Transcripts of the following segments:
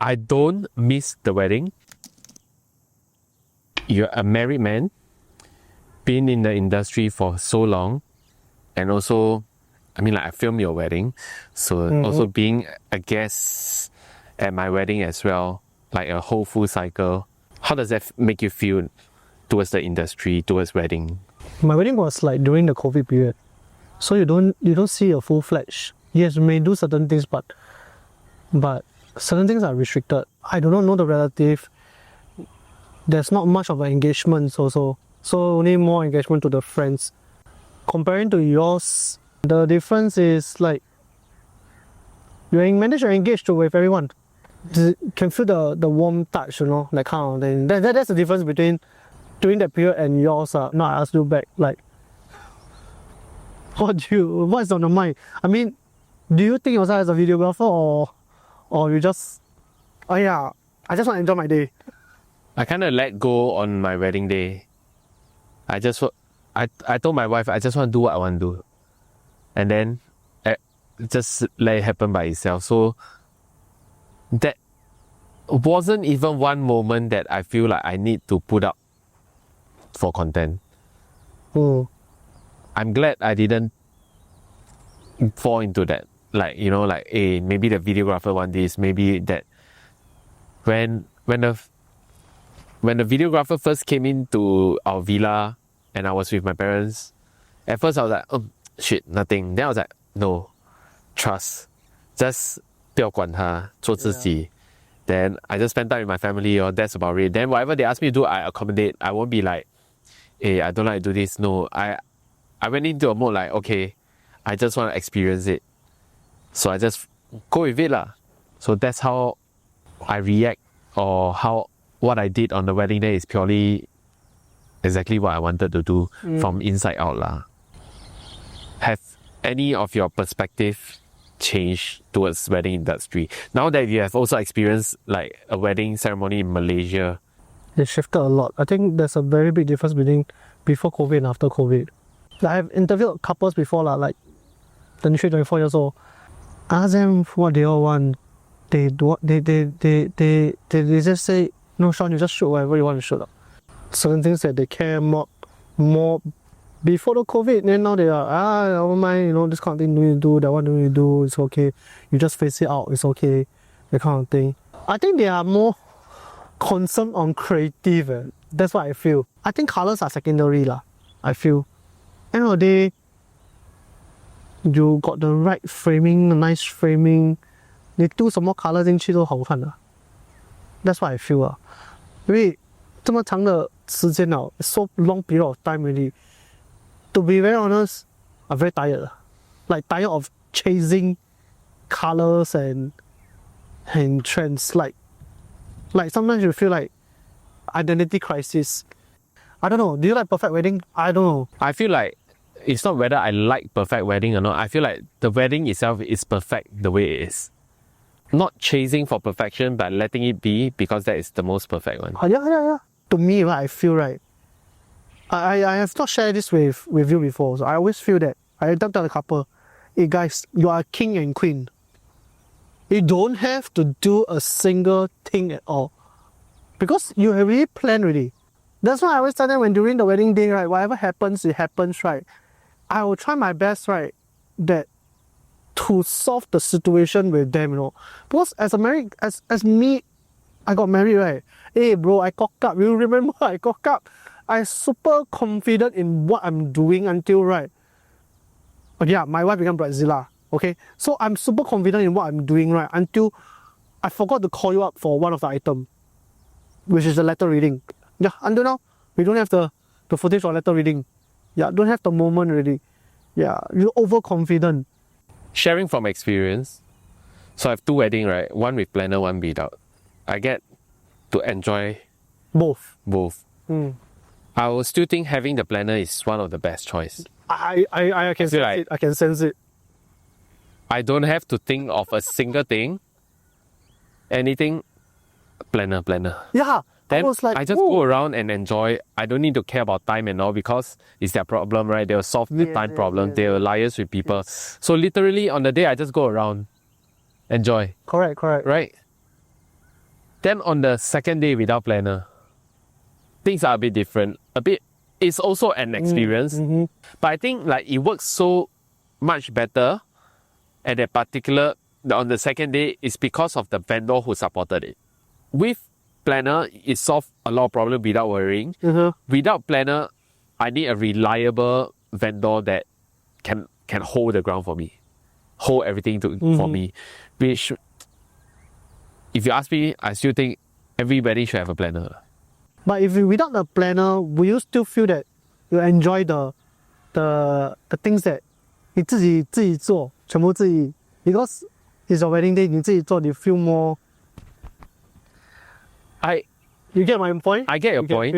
I don't miss the wedding. You're a married man, been in the industry for so long, and also, I mean, like, I filmed your wedding, so also being a guest at my wedding as well, like a whole full cycle. How does that make you feel towards the industry, towards wedding? My wedding was like during the COVID period, so you don't see a full-fledged. Yes, you may do certain things, but certain things are restricted. I do not know the relative. There's not much of an engagement also, so only more engagement to the friends. Comparing to yours, the difference is like you manage to engage with everyone. You can feel the warm touch, you know, that kind of thing. That's the difference between during that period and yours. Now I ask you back, like, what's on your mind? I mean, do you think yourself as a videographer or you just, oh yeah, I just want to enjoy my day? I kind of let go on my wedding day. I told my wife, I just want to do what I want to do. And then just let it happen by itself. So that wasn't even one moment that I feel like I need to put up for content. I'm glad I didn't fall into that. Like, you know, like, hey, maybe the videographer want this, maybe that. When the videographer first came into our villa and I was with my parents, at first I was like, shit, nothing. Then I was like, no, trust. Just 不要管他，做自己. Then I just spend time with my family, or that's about it. Then whatever they ask me to do, I accommodate. I won't be like, hey, I don't like to do this. No, I went into a mode like, okay, I just want to experience it. So I just go with it lah. So that's how I react, or what I did on the wedding day is purely exactly what I wanted to do from inside out lah. Have any of your perspective changed towards wedding industry now that you have also experienced like a wedding ceremony in Malaysia? It shifted a lot. I think there's a very big difference between before COVID and after COVID. I've interviewed couples before like 23, 24 years old. Ask them what they all want. They just say, no, Shawn, you just shoot whatever you want to shoot. Certain things that they care more before the COVID, then now they are, I don't mind, you know, this kind of thing do you do, that one do you do, it's okay. You just face it out, it's okay, that kind of thing. I think they are more concerned on creative. That's what I feel. I think colors are secondary lah, I feel. End of the day, you got the right framing, nice framing, 你丢什么 color 进去都好看的. That's what I feel 啊，因为这么长的时间了 so long period of time already. To be very honest, I'm very tired. Like tired of chasing colors and trends. Like sometimes you feel like identity crisis. I don't know. Do you like perfect wedding? I don't know. I feel like it's not whether I like perfect wedding or not. I feel like the wedding itself is perfect the way it is. Not chasing for perfection, but letting it be because that is the most perfect one. Yeah. To me, right, I feel right. I have not shared this with you before, so I always feel that I tell the couple, hey guys, you are king and queen. You don't have to do a single thing at all. Because you have already planned already. That's why I always tell them when during the wedding day, right, whatever happens, it happens, right. I will try my best, right, that to solve the situation with them, you know. Because as me, I got married, right? Hey bro, I cocked up. You remember I cocked up? I'm super confident in what I'm doing until, right? But yeah, my wife became Bridezilla. Okay? So I'm super confident in what I'm doing, right? Until I forgot to call you up for one of the items, which is the letter reading. Yeah, until now, we don't have the footage of letter reading. Yeah, don't have the moment already. Yeah, you're overconfident. Sharing from experience. So I have two weddings, right? One with planner, one without. I get to enjoy both. I will still think having the planner is one of the best choice. I can sense it. I can sense it. I don't have to think of a single thing. Anything, planner. Yeah. Then I was like, I just go around and enjoy. I don't need to care about time and all because it's their problem, right? They'll solve the time problem. They'll liaise with people. Yes. So literally on the day, I just go around, enjoy. Correct. Right? Then on the second day without planner, things are a bit different. It's also an experience. But I think like it works so much better at that particular, on the second day, is because of the vendor who supported it. With planner, it solved a lot of problems without worrying. Without planner, I need a reliable vendor that can hold the ground for me, hold everything for me. Which, if you ask me, I still think everybody should have a planner. But if you without the planner, will you still feel that you enjoy the things that 你自己做，全部自己 because it's your wedding day， 你自己做，你 feel more. You get my point? I get your point.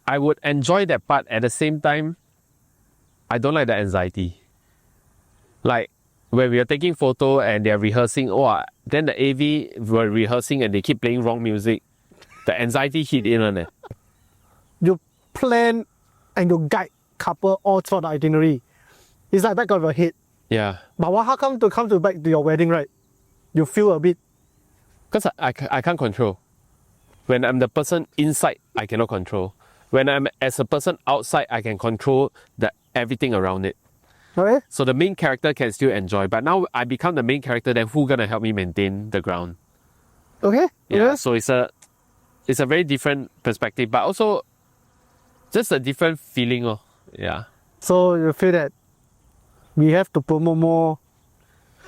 I would enjoy that part. At the same time, I don't like the anxiety. Like when we are taking photo and they are rehearsing, then the AV were rehearsing and they keep playing wrong music. The anxiety hit in on it. You plan and you guide couple all throughout the itinerary. It's like back of your head. Yeah. But how come to back to your wedding, right? You feel a bit. Because I can't control. When I'm the person inside, I cannot control. When I'm as a person outside, I can control everything around it. Okay. So the main character can still enjoy. But now I become the main character, then who's gonna help me maintain the ground? Okay. Yeah. So it's a very different perspective, but also just a different feeling. Yeah. So you feel that we have to promote more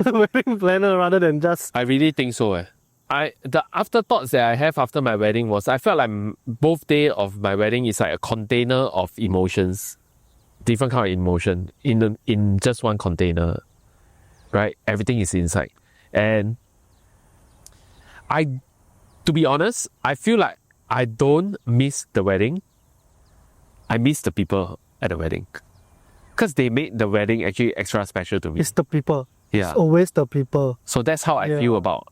wedding planner rather than just. I really think so. The afterthoughts that I have after my wedding was I felt like both day of my wedding is like a container of emotions, different kind of emotion in just one container, right? Everything is inside, and to be honest, I feel like I don't miss the wedding. I miss the people at the wedding, because they made the wedding actually extra special to me. It's the people. Yeah. It's always the people. So that's how I feel about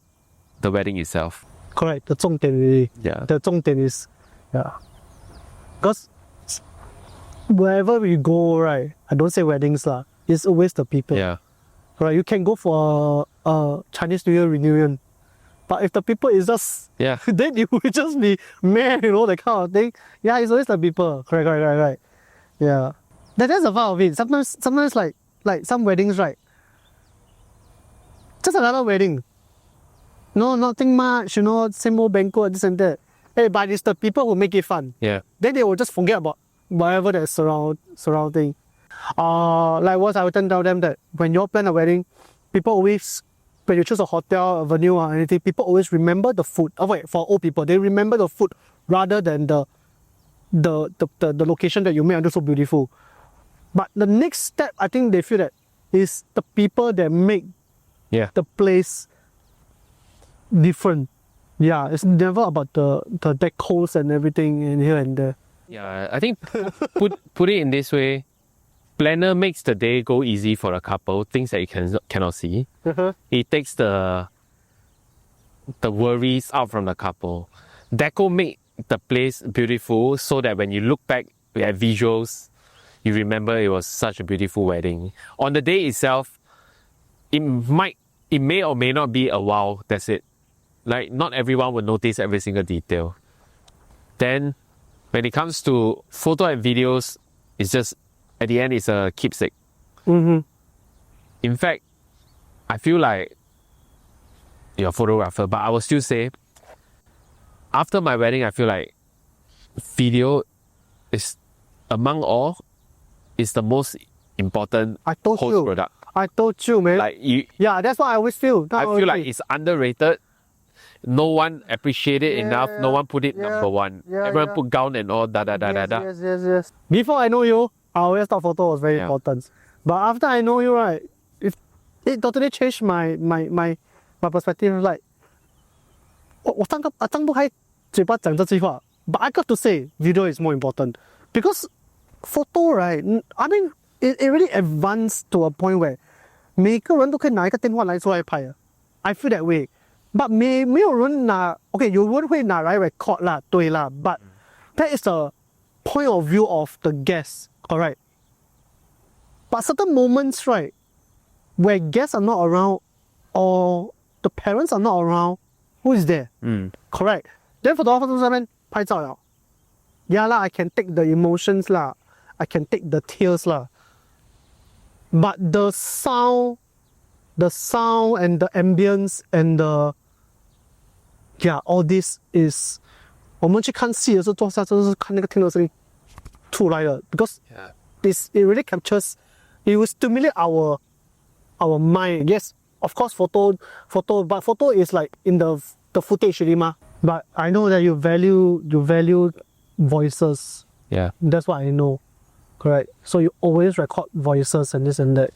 the wedding itself. Correct. The 重点 really. Yeah. The 重点 is, because wherever we go, right, I don't say weddings lah, it's always the people. Yeah. Right, you can go for a Chinese New Year reunion, but if the people is just, then it will just be meh, that kind of thing. Yeah, it's always the people. Correct. Yeah. That's the part of it. Sometimes like some weddings, right, just another wedding. No, nothing much, same old banquet, this and that. Hey, but it's the people who make it fun. Yeah. Then they will just forget about whatever that's surrounding. Like what I would tell them that when you plan a wedding, people always, when you choose a hotel, a venue or anything, people always remember the food. For old people, they remember the food rather than the location that you made until so beautiful. But the next step, I think they feel that is the people that make the place different. Yeah, it's never about the decors and everything and here and there. Yeah, I think put it in this way, planner makes the day go easy for a couple, things that you cannot see. It takes the worries out from the couple. Deco make the place beautiful so that when you look back at visuals, you remember it was such a beautiful wedding. On the day itself, it may or may not be a wow, that's it. Like, not everyone will notice every single detail. Then, when it comes to photo and videos, it's just, at the end, it's a keepsake. In fact, I feel like you're a photographer, but I will still say, after my wedding, I feel like video is, among all, is the most important post-product. I told you, man. That's what I always feel. I feel like it's underrated. No one appreciate it enough. No one put it number one. Everyone put gown and all Yes. Before I know you, I always thought photo was very important. But after I know you, right, it totally changed my perspective. Like, 我张不开嘴巴讲这句话, but I got to say video is more important because photo, right? I mean, it really advanced to a point where 每个人都可以拿一个电话来出来拍. I feel that way. But 没有人拿 ，OK， 有人会拿来 record 啦，对啦。But that is the point of view of the guest, correct? But certain moments, right, where guests are not around or the parents are not around, who is there? Correct. Then photographer 在那边拍照了。Yeah lah, I can take the emotions lah, I can take the tears lah. But the sound and the ambience and all this is 我们去看戏的时候坐下真的是看那个听的声音出来了 because it really captures, it will stimulate our mind. Yes, of course photo but photo is like in the footage already ma. But I know that you value voices. Yeah. That's what I know. Correct. So you always record voices and this and that.